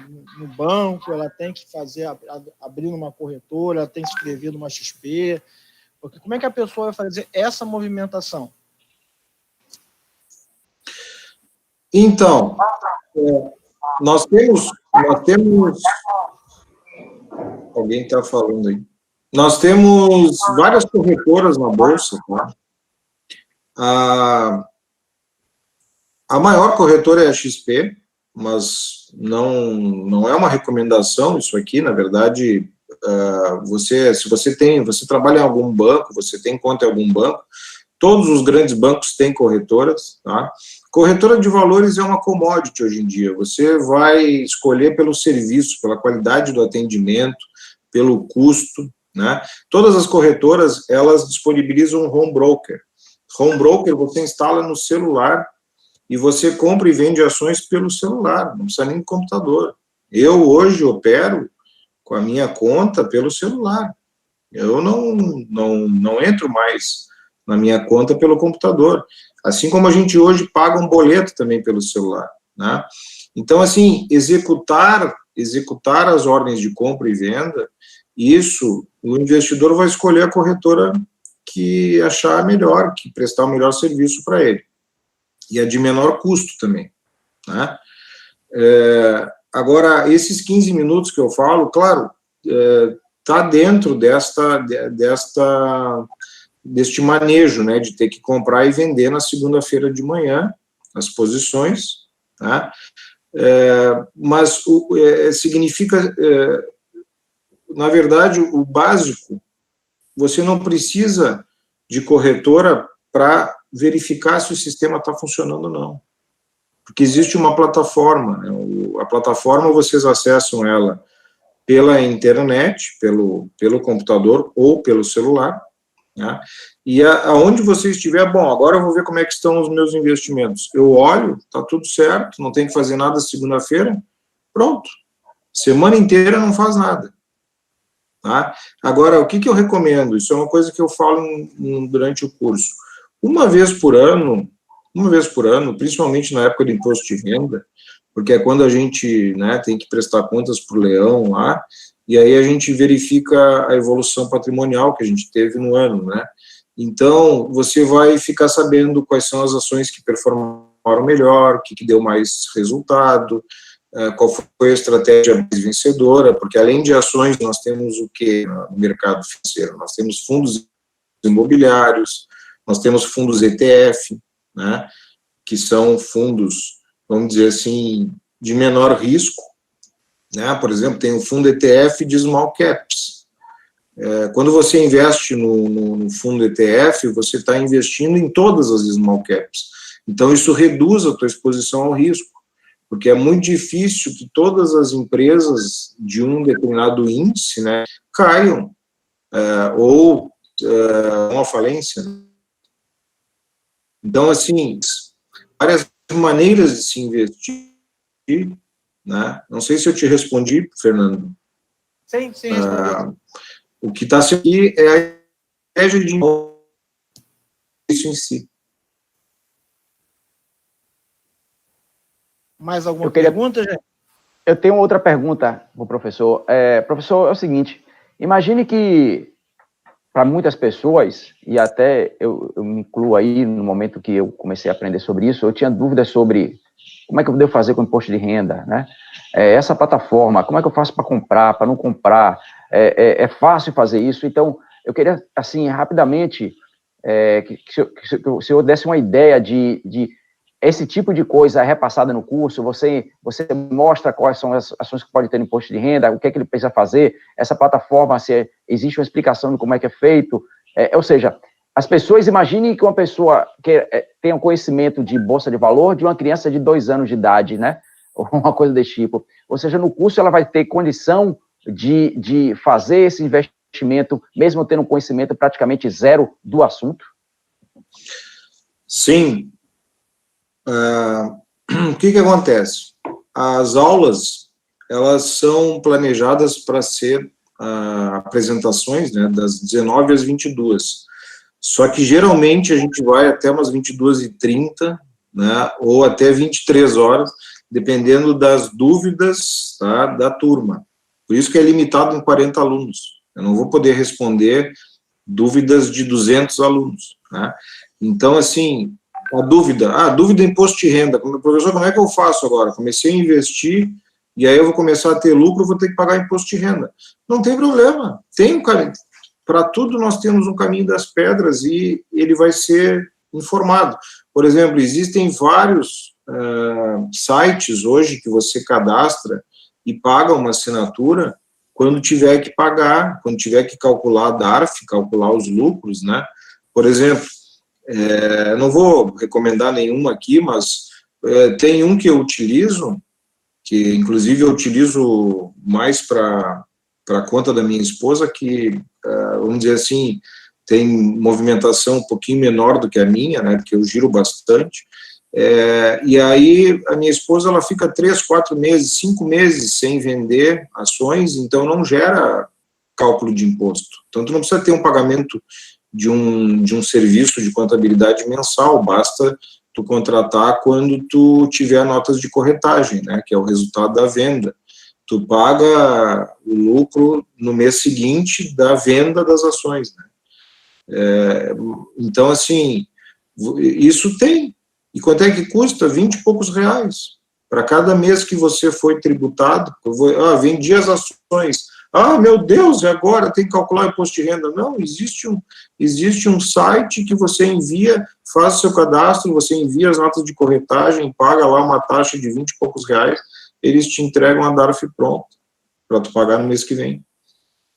banco, ela tem que abrir numa corretora, ela tem que se inscrever numa XP. Porque como é que a pessoa vai fazer essa movimentação? Então, nós temos... Alguém está falando aí. Nós temos várias corretoras na Bolsa, tá? A maior corretora é a XP, mas não é uma recomendação isso aqui, na verdade, se você trabalha em algum banco, você tem conta em algum banco, todos os grandes bancos têm corretoras, tá? Corretora de valores é uma commodity hoje em dia, você vai escolher pelo serviço, pela qualidade do atendimento, pelo custo, né? Todas as corretoras, elas disponibilizam um home broker. Home broker você instala no celular e você compra e vende ações pelo celular, não precisa nem de computador. Eu hoje opero com a minha conta pelo celular. Eu não entro mais na minha conta pelo computador. Assim como a gente hoje paga um boleto também pelo celular, né? Então, assim, executar as ordens de compra e venda, isso, o investidor vai escolher a corretora que achar melhor, que prestar o melhor serviço para ele. E a de menor custo também, né? Agora, esses 15 minutos que eu falo, claro, está dentro deste manejo, né, de ter que comprar e vender na segunda-feira de manhã, as posições, tá? Mas significa, na verdade, o básico, você não precisa de corretora para verificar se o sistema está funcionando ou não. Porque existe uma plataforma, né? A plataforma vocês acessam ela pela internet, pelo computador ou pelo celular, né? E aonde você estiver, bom, agora eu vou ver como é que estão os meus investimentos. Eu olho, está tudo certo, não tem que fazer nada segunda-feira, pronto. Semana inteira não faz nada. Tá? Agora, o que eu recomendo? Isso é uma coisa que eu falo durante o curso. Uma vez por ano, principalmente na época do imposto de renda, porque é quando a gente, né, tem que prestar contas para o leão lá, e aí a gente verifica a evolução patrimonial que a gente teve no ano, né? Então, você vai ficar sabendo quais são as ações que performaram melhor, o que deu mais resultado, qual foi a estratégia mais vencedora, porque além de ações, nós temos o que no mercado financeiro? Nós temos fundos imobiliários, nós temos fundos ETF, né, que são fundos, vamos dizer assim, de menor risco, né? Por exemplo, tem o fundo ETF de small caps. Quando você investe no fundo ETF, você está investindo em todas as small caps. Então, isso reduz a tua exposição ao risco, porque é muito difícil que todas as empresas de um determinado índice, né, caiam ou uma falência. Então, assim, várias maneiras de se investir, né? Não sei se eu te respondi, Fernando. Sim. O que está sendo aqui é a estratégia de isso em si. Mais alguma pergunta, gente? Eu tenho outra pergunta para o professor. Professor, é o seguinte, imagine que para muitas pessoas, e até eu me incluo aí no momento que eu comecei a aprender sobre isso, eu tinha dúvidas sobre como é que eu devo fazer com o imposto de renda, né? Essa plataforma, como é que eu faço para comprar, para não comprar? É fácil fazer isso? Então, eu queria, assim, rapidamente, que o senhor desse uma ideia de esse tipo de coisa é repassada no curso, você mostra quais são as ações que pode ter no imposto de renda, o que é que ele precisa fazer, essa plataforma, se existe uma explicação de como é que é feito, ou seja, As pessoas imaginem que uma pessoa que tenha um conhecimento de bolsa de valor de uma criança de 2 anos de idade, né? Ou uma coisa desse tipo. Ou seja, no curso ela vai ter condição de fazer esse investimento, mesmo tendo um conhecimento praticamente zero do assunto? Sim. O que acontece? As aulas, elas são planejadas para ser apresentações, né, das 19 às 22. Só que, geralmente, a gente vai até umas 22h30, né, ou até 23 horas, dependendo das dúvidas, tá, da turma. Por isso que é limitado em 40 alunos. Eu não vou poder responder dúvidas de 200 alunos, né? Então, assim, dúvida em imposto de renda. Professor, como é que eu faço agora? Comecei a investir, e aí eu vou começar a ter lucro, vou ter que pagar imposto de renda. Não tem problema, tem um caminho. Para tudo nós temos um caminho das pedras e ele vai ser informado. Por exemplo, existem vários sites hoje que você cadastra e paga uma assinatura quando tiver que pagar, quando tiver que calcular a DARF, calcular os lucros, né? Por exemplo, não vou recomendar nenhum aqui, mas tem um que eu utilizo, que inclusive eu utilizo mais para a conta da minha esposa, que, vamos dizer assim, tem movimentação um pouquinho menor do que a minha, né, porque eu giro bastante, e aí a minha esposa ela fica 3, 4 meses, 5 meses sem vender ações, então não gera cálculo de imposto. Então tu não precisa ter um pagamento de um serviço de contabilidade mensal, basta tu contratar quando tu tiver notas de corretagem, né, que é o resultado da venda. Tu paga o lucro no mês seguinte da venda das ações, né? Então, assim, isso tem. E quanto é que custa? 20 e poucos reais. Para cada mês que você foi tributado, vendi as ações. Meu Deus, e agora tem que calcular o imposto de renda? Não, existe um site que você envia, faz o seu cadastro, você envia as notas de corretagem, paga lá uma taxa de 20 e poucos reais, eles te entregam a DARF pronto, para tu pagar no mês que vem.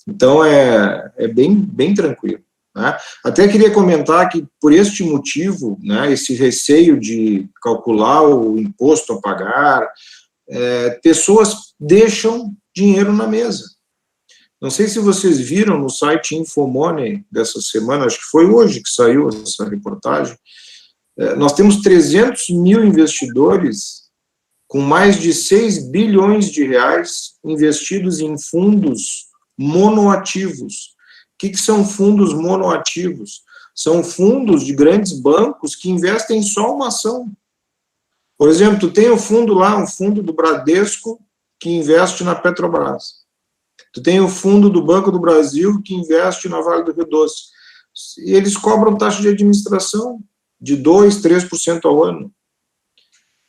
Então, é bem tranquilo, né? Até queria comentar que, por este motivo, né, esse receio de calcular o imposto a pagar, pessoas deixam dinheiro na mesa. Não sei se vocês viram no site Infomoney dessa semana, acho que foi hoje que saiu essa reportagem, nós temos 300 mil investidores com mais de 6 bilhões de reais investidos em fundos monoativos. O que são fundos monoativos? São fundos de grandes bancos que investem em só uma ação. Por exemplo, tu tem um fundo lá, um fundo do Bradesco, que investe na Petrobras. Tu tem o fundo do Banco do Brasil, que investe na Vale do Rio Doce. E eles cobram taxa de administração de 2%, 3% ao ano.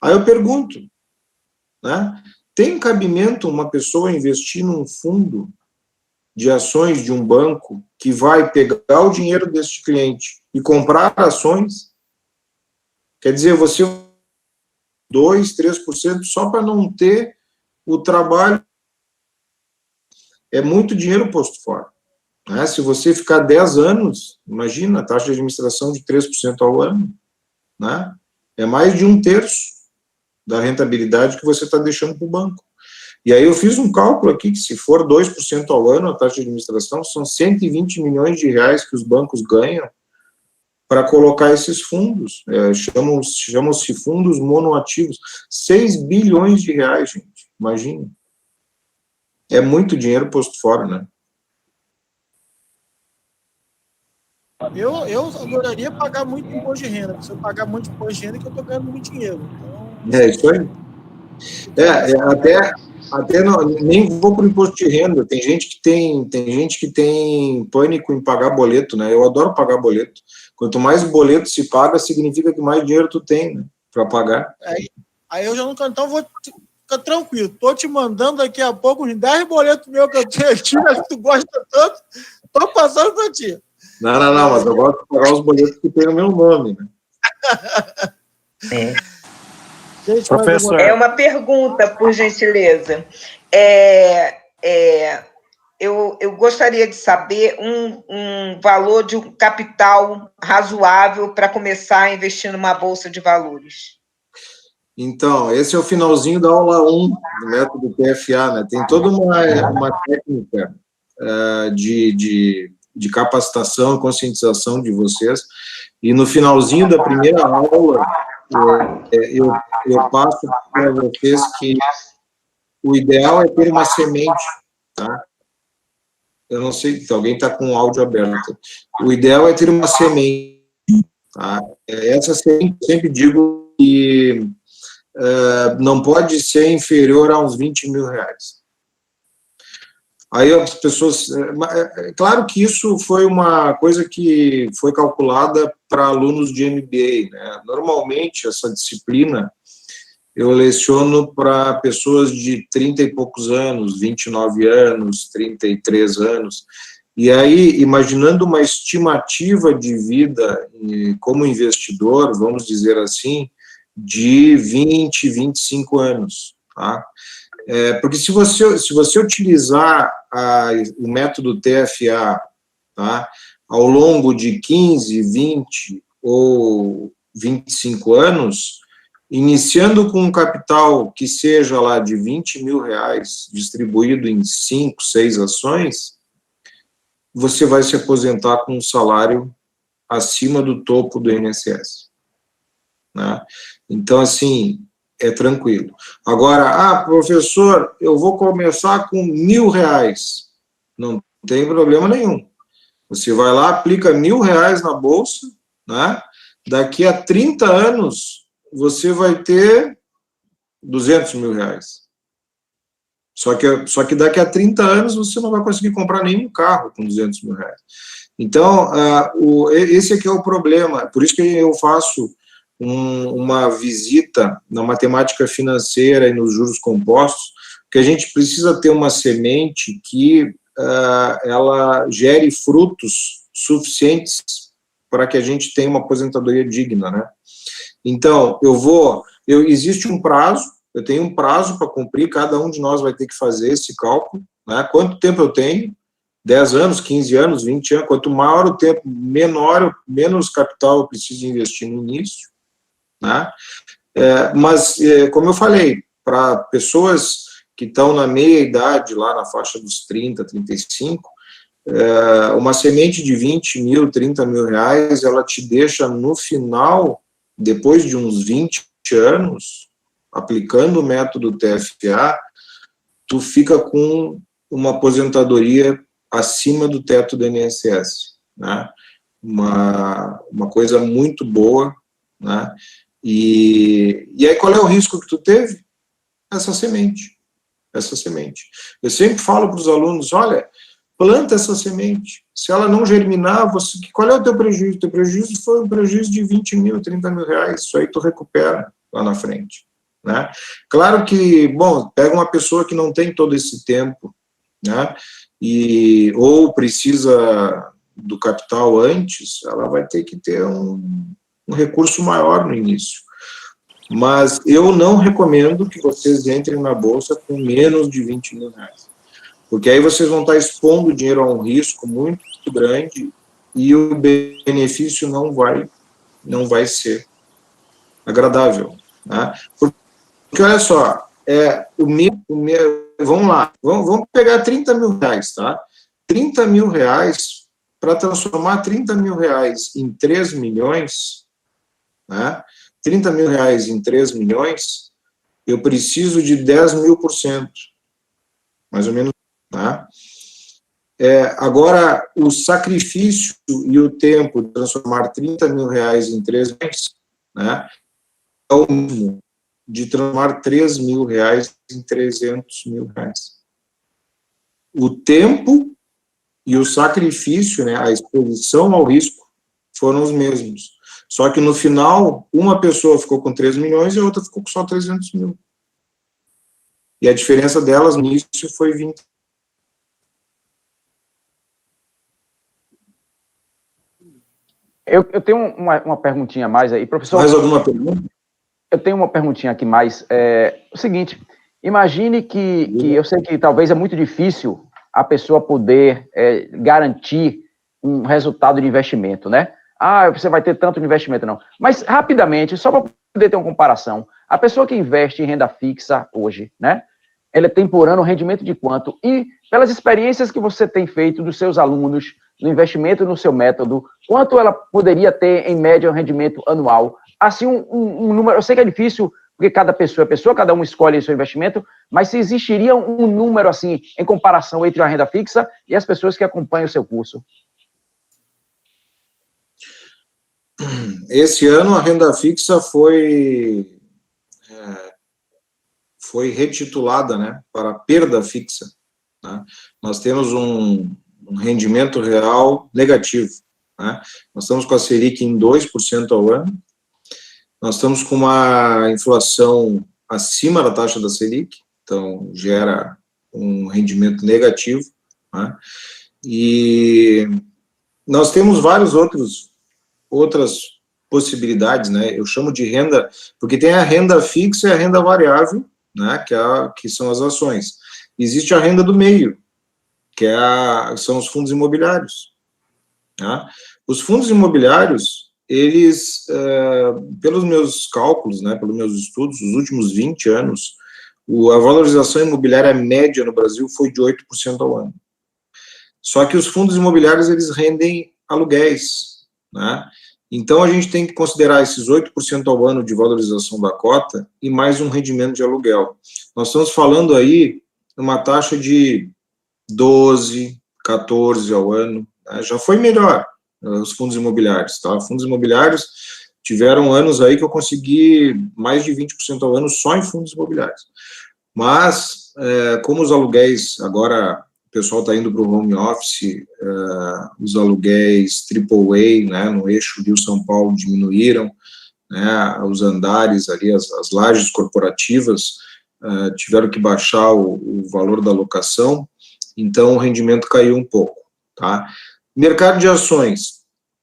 Aí eu pergunto, né, tem cabimento uma pessoa investir num fundo de ações de um banco que vai pegar o dinheiro deste cliente e comprar ações? Quer dizer, você 2%, 3% só para não ter o trabalho. É muito dinheiro posto fora, né? Se você ficar 10 anos, imagina a taxa de administração de 3% ao ano, né? É mais de 1/3 da rentabilidade que você está deixando para o banco. E aí eu fiz um cálculo aqui, que se for 2% ao ano, a taxa de administração, são 120 milhões de reais que os bancos ganham para colocar esses fundos. Chamam-se fundos monoativos. 6 bilhões de reais, gente, imagina. É muito dinheiro posto fora, né? Eu adoraria pagar muito imposto de renda, porque se eu pagar muito imposto de renda, que eu estou ganhando muito dinheiro. Então, isso aí. Até não, nem vou para o imposto de renda. Tem gente que tem pânico em pagar boleto, né? Eu adoro pagar boleto. Quanto mais boleto se paga, significa que mais dinheiro tu tem, né, para pagar. Aí eu já não. Então vou ficar tranquilo. Tô te mandando daqui a pouco uns 10 boletos meus que eu tenho aqui, mas que tu gosta tanto. Tô passando para ti. Não, mas eu gosto de pagar os boletos que tem o meu nome, né? Gente, professor. Uma pergunta, por gentileza. eu gostaria de saber um valor de um capital razoável para começar a investir numa bolsa de valores. Então, esse é o finalzinho da aula 1 do método PFA, né? Tem toda uma técnica de capacitação e conscientização de vocês, e no finalzinho da primeira aula, eu passo para vocês que o ideal é ter uma semente, tá? Eu não sei se alguém está com o áudio aberto. O ideal é ter uma semente, tá? Essa semente, eu sempre digo que não pode ser inferior a uns 20 mil reais. Aí as pessoas... claro que isso foi uma coisa que foi calculada para alunos de MBA, né? Normalmente, essa disciplina eu leciono para pessoas de 30 e poucos anos, 29 anos, 33 anos. E aí, imaginando uma estimativa de vida como investidor, vamos dizer assim, de 20, 25 anos, tá? Porque se você utilizar o método TFA, tá, ao longo de 15, 20 ou 25 anos, iniciando com um capital que seja lá de 20 mil reais, distribuído em 5, 6 ações, você vai se aposentar com um salário acima do topo do INSS, né? Então, assim, é tranquilo. Agora, professor, eu vou começar com 1.000 reais. Não tem problema nenhum. Você vai lá, aplica 1.000 reais na bolsa, né? Daqui a 30 anos, você vai ter 200 mil reais. Só que daqui a 30 anos, você não vai conseguir comprar nenhum carro com 200 mil reais. Então, esse aqui é o problema. Por isso que eu faço uma visita na matemática financeira e nos juros compostos, que a gente precisa ter uma semente que ela gere frutos suficientes para que a gente tenha uma aposentadoria digna, né? Então, existe um prazo, eu tenho um prazo para cumprir, cada um de nós vai ter que fazer esse cálculo, né? Quanto tempo eu tenho? 10 anos, 15 anos, 20 anos, quanto maior o tempo, menos capital eu preciso investir no início, né? Mas, como eu falei, para pessoas que estão na meia idade, lá na faixa dos 30, 35, uma semente de 20 mil, 30 mil reais, ela te deixa no final, depois de uns 20 anos, aplicando o método TFA, tu fica com uma aposentadoria acima do teto do INSS, né? Uma coisa muito boa, né? E aí qual é o risco que tu teve? Essa semente. Eu sempre falo para os alunos, olha, planta essa semente. Se ela não germinar, qual é o teu prejuízo? O teu prejuízo foi um prejuízo de 20 mil, 30 mil reais. Isso aí tu recupera lá na frente, né? Claro que, bom, pega uma pessoa que não tem todo esse tempo, né? Ou precisa do capital antes, ela vai ter que ter um recurso maior no início. Mas eu não recomendo que vocês entrem na bolsa com menos de 20 mil reais. Porque aí vocês vão estar expondo o dinheiro a um risco muito grande e o benefício não vai ser agradável, né? Porque olha só, vamos lá, vamos pegar 30 mil reais, tá? 30 mil reais, para transformar 30 mil reais em 3 milhões, né? 30 mil reais em 3 milhões, eu preciso de 10.000%, mais ou menos, tá? Agora, o sacrifício e o tempo de transformar 30 mil reais em 3 milhões, né, é o mesmo de transformar 3 mil reais em 300 mil reais. O tempo e o sacrifício, né, a exposição ao risco, foram os mesmos. Só que no final, uma pessoa ficou com 3 milhões e a outra ficou com só 300 mil. E a diferença delas no início foi 20. Eu tenho uma perguntinha a mais aí, professor. Mais alguma pergunta? Eu tenho uma perguntinha aqui mais. O seguinte, imagine que eu sei que talvez é muito difícil a pessoa poder garantir um resultado de investimento, né? Ah, você vai ter tanto de investimento, não. Mas, rapidamente, só para poder ter uma comparação, a pessoa que investe em renda fixa hoje, né? Ela tem por ano um rendimento de quanto? E, pelas experiências que você tem feito dos seus alunos, no investimento no seu método, quanto ela poderia ter, em média, um rendimento anual? Assim, um número, eu sei que é difícil, porque cada pessoa é pessoa, cada um escolhe o seu investimento, mas se existiria um número, assim, em comparação entre a renda fixa e as pessoas que acompanham o seu curso? Esse ano a renda fixa foi retitulada, né, para perda fixa, né? Nós temos um rendimento real negativo, né? Nós estamos com a Selic em 2% ao ano, nós estamos com uma inflação acima da taxa da Selic, então gera um rendimento negativo, né? E nós temos várias outras possibilidades, né? Eu chamo de renda, porque tem a renda fixa e a renda variável, né? Que são as ações. Existe a renda do meio, são os fundos imobiliários, né? Os fundos imobiliários, eles, pelos meus cálculos, né, pelos meus estudos, os últimos 20 anos, a valorização imobiliária média no Brasil foi de 8% ao ano. Só que os fundos imobiliários, eles rendem aluguéis, né? Então, a gente tem que considerar esses 8% ao ano de valorização da cota e mais um rendimento de aluguel. Nós estamos falando aí uma taxa de 12, 14 ao ano, né? Já foi melhor os fundos imobiliários, tá? Fundos imobiliários tiveram anos aí que eu consegui mais de 20% ao ano só em fundos imobiliários. Mas, como os aluguéis agora... O pessoal está indo para o home office, os aluguéis AAA, né, no eixo Rio-São Paulo diminuíram, né, os andares ali, as lajes corporativas tiveram que baixar o valor da locação, então o rendimento caiu um pouco, tá? Mercado de ações,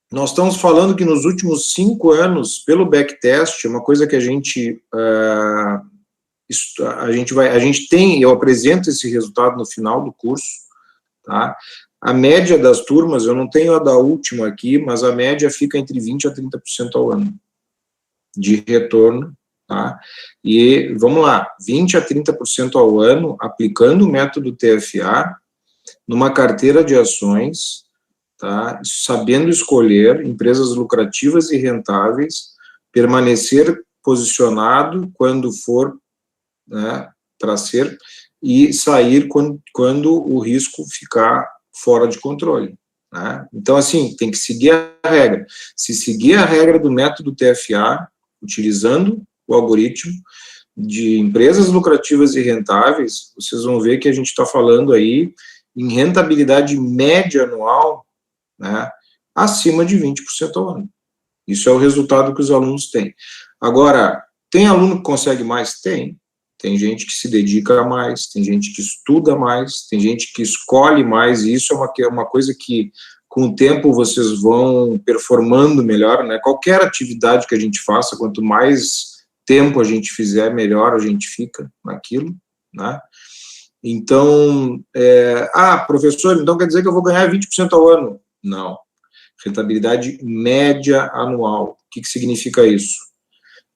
nós estamos falando que nos últimos 5 anos, pelo backtest, uma coisa que a gente tem, eu apresento esse resultado no final do curso, tá? A média das turmas, eu não tenho a da última aqui, mas a média fica entre 20% a 30% ao ano de retorno, tá? E, vamos lá, 20% a 30% ao ano, aplicando o método TFA, numa carteira de ações, tá? Sabendo escolher empresas lucrativas e rentáveis, permanecer posicionado quando for, né, para ser, e sair quando o risco ficar fora de controle, né? Então, assim, tem que seguir a regra. Se seguir a regra do método TFA, utilizando o algoritmo de empresas lucrativas e rentáveis, vocês vão ver que a gente está falando aí em rentabilidade média anual, né, acima de 20% ao ano. Isso é o resultado que os alunos têm. Agora, tem aluno que consegue mais? Tem. Tem gente que se dedica mais, tem gente que estuda mais, tem gente que escolhe mais, e isso é uma coisa que, com o tempo, vocês vão performando melhor, né? Qualquer atividade que a gente faça, quanto mais tempo a gente fizer, melhor a gente fica naquilo, né? Então, professor, então quer dizer que eu vou ganhar 20% ao ano? Não. Rentabilidade média anual. O que significa isso?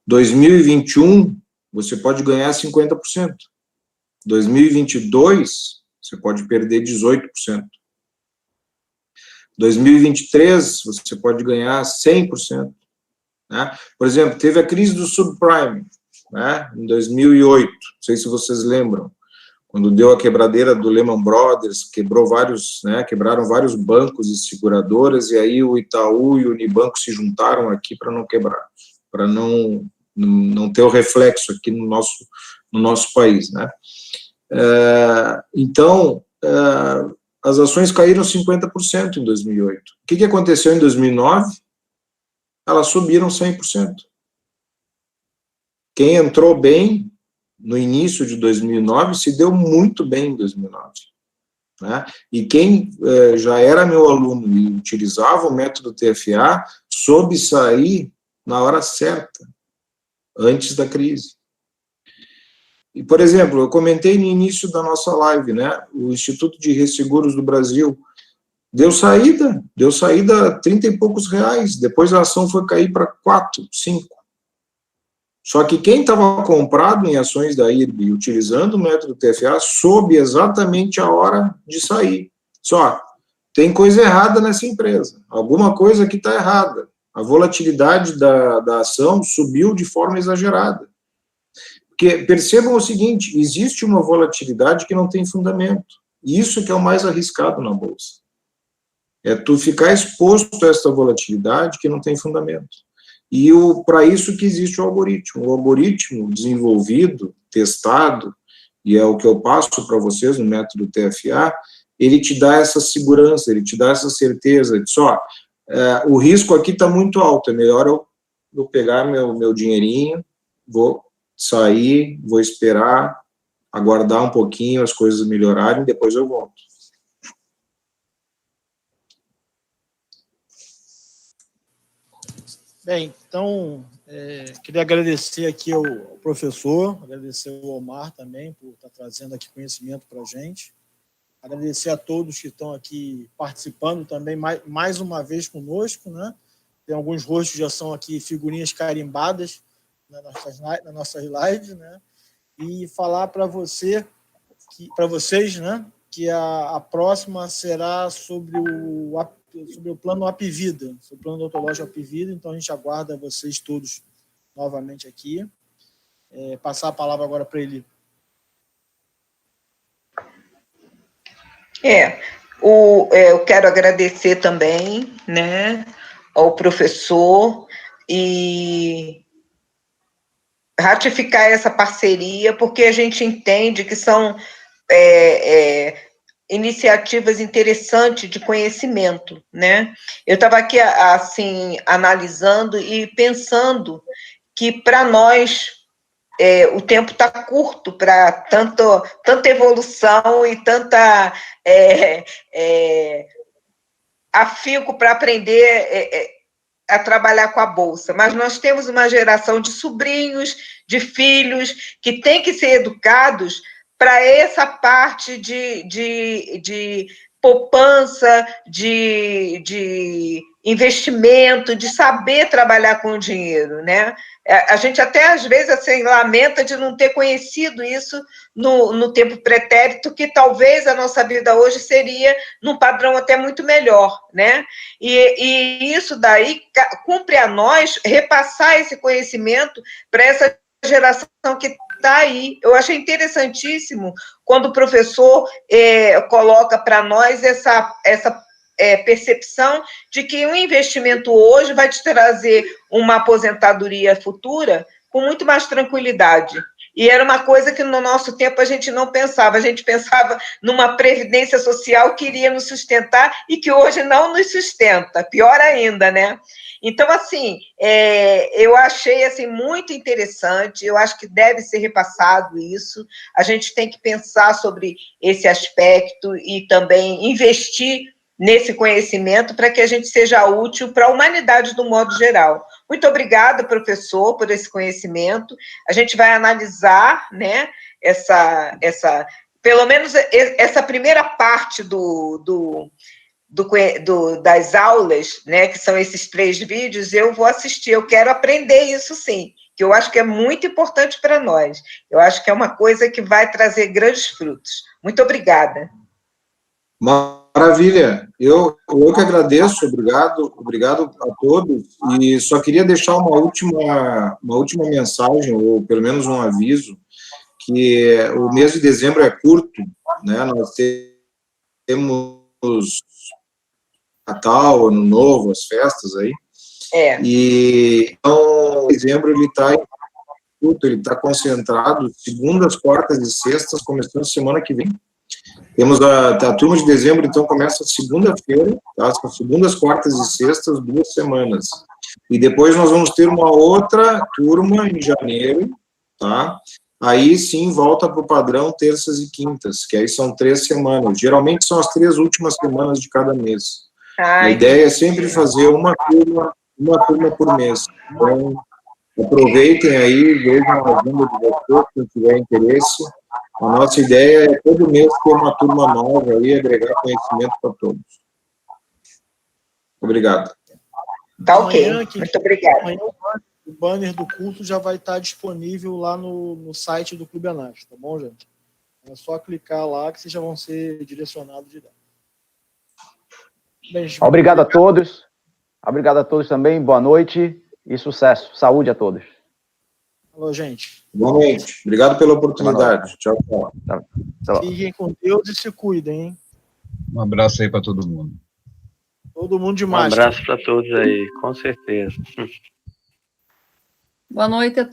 2021... você pode ganhar 50%. 2022, você pode perder 18%. 2023, você pode ganhar 100%. Né? Por exemplo, teve a crise do subprime, né, em 2008, não sei se vocês lembram, quando deu a quebradeira do Lehman Brothers, quebraram vários bancos e seguradoras, e aí o Itaú e o Unibanco se juntaram aqui para não quebrar, para não ter o reflexo aqui no nosso país, né? Então, as ações caíram 50% em 2008. O que aconteceu em 2009? Elas subiram 100%. Quem entrou bem no início de 2009 se deu muito bem em 2009. Né? E quem já era meu aluno e utilizava o método TFA soube sair na hora certa, antes da crise. E, por exemplo, eu comentei no início da nossa live, né? O Instituto de Resseguros do Brasil deu saída 30 e poucos reais, depois a ação foi cair para 4, 5. Só que quem estava comprado em ações da IRB, utilizando o método TFA, soube exatamente a hora de sair. Só, tem coisa errada nessa empresa, alguma coisa que está errada. A volatilidade da ação subiu de forma exagerada. Porque, percebam o seguinte, existe uma volatilidade que não tem fundamento. E isso que é o mais arriscado na Bolsa. É tu ficar exposto a essa volatilidade que não tem fundamento. E para isso que existe o algoritmo. O algoritmo desenvolvido, testado, e é o que eu passo para vocês no método TFA, ele te dá essa segurança, ele te dá essa certeza de só, o risco aqui está muito alto, é melhor eu pegar meu dinheirinho, vou sair, vou esperar, aguardar um pouquinho, as coisas melhorarem, depois eu volto. Bem, então, queria agradecer aqui ao professor, agradecer ao Omar também por estar trazendo aqui conhecimento para a gente, agradecer a todos que estão aqui participando também mais uma vez conosco, né? Tem alguns rostos que já são aqui figurinhas carimbadas nas nossas lives, né? E falar para vocês, né, que a próxima será sobre o plano Apvida, sobre o plano odontológico Apvida, então a gente aguarda vocês todos novamente aqui. Passar a palavra agora para ele. Eu quero agradecer também, né, ao professor e ratificar essa parceria, porque a gente entende que são iniciativas interessantes de conhecimento, né? Eu estava aqui, assim, analisando e pensando que, para nós, o tempo está curto para tanta evolução e tanta afinco para aprender a trabalhar com a Bolsa, mas nós temos uma geração de sobrinhos, de filhos, que têm que ser educados para essa parte de poupança, de investimento, de saber trabalhar com o dinheiro, né? A gente até, às vezes, assim, lamenta de não ter conhecido isso no tempo pretérito, que talvez a nossa vida hoje seria num padrão até muito melhor, né? E isso daí cumpre a nós repassar esse conhecimento para essa geração que está aí. Eu achei interessantíssimo quando o professor coloca para nós essa percepção de que um investimento hoje vai te trazer uma aposentadoria futura com muito mais tranquilidade. E era uma coisa que no nosso tempo a gente não pensava. A gente pensava numa previdência social que iria nos sustentar e que hoje não nos sustenta. Pior ainda, né? Então, assim, eu achei assim, muito interessante, eu acho que deve ser repassado isso, a gente tem que pensar sobre esse aspecto e também investir nesse conhecimento para que a gente seja útil para a humanidade do modo geral. Muito obrigada, professor, por esse conhecimento. A gente vai analisar, né, pelo menos essa primeira parte das aulas, né, que são esses 3 vídeos, eu vou assistir, eu quero aprender isso sim, que eu acho que é muito importante para nós. Eu acho que é uma coisa que vai trazer grandes frutos. Muito obrigada. Maravilha, eu que agradeço, obrigado a todos, e só queria deixar uma última mensagem, ou pelo menos um aviso, que o mês de dezembro é curto, né, nós temos Natal, Ano Novo, as festas aí, e então, dezembro ele está concentrado, segundas, quartas e sextas, começando semana que vem. Temos a turma de dezembro, então, começa segunda-feira, tá? São segundas, quartas e sextas, 2 semanas. E depois nós vamos ter uma outra turma em janeiro, tá? Aí sim volta para o padrão terças e quintas, que aí são 3 semanas. Geralmente são as 3 últimas semanas de cada mês. A ideia é sempre fazer uma turma por mês. Então, aproveitem aí, vejam a agenda de vocês, se tiver interesse. A nossa ideia é todo mês ter uma turma nova aí, agregar conhecimento para todos. Obrigado. Tá ok. Amanhã, Muito obrigada. Amanhã o banner do curso já vai estar disponível lá no site do Clube Anasp, tá bom, gente? É só clicar lá que vocês já vão ser direcionados direto. Bem, Obrigado a todos. Obrigado a todos também. Boa noite e sucesso. Saúde a todos. Falou, gente. Boa noite. Obrigado pela oportunidade. Tchau, tchau. Fiquem com Deus e se cuidem, hein? Um abraço aí para todo mundo. Todo mundo de Um máscara. abraço para todos aí, com certeza. Boa noite a todos.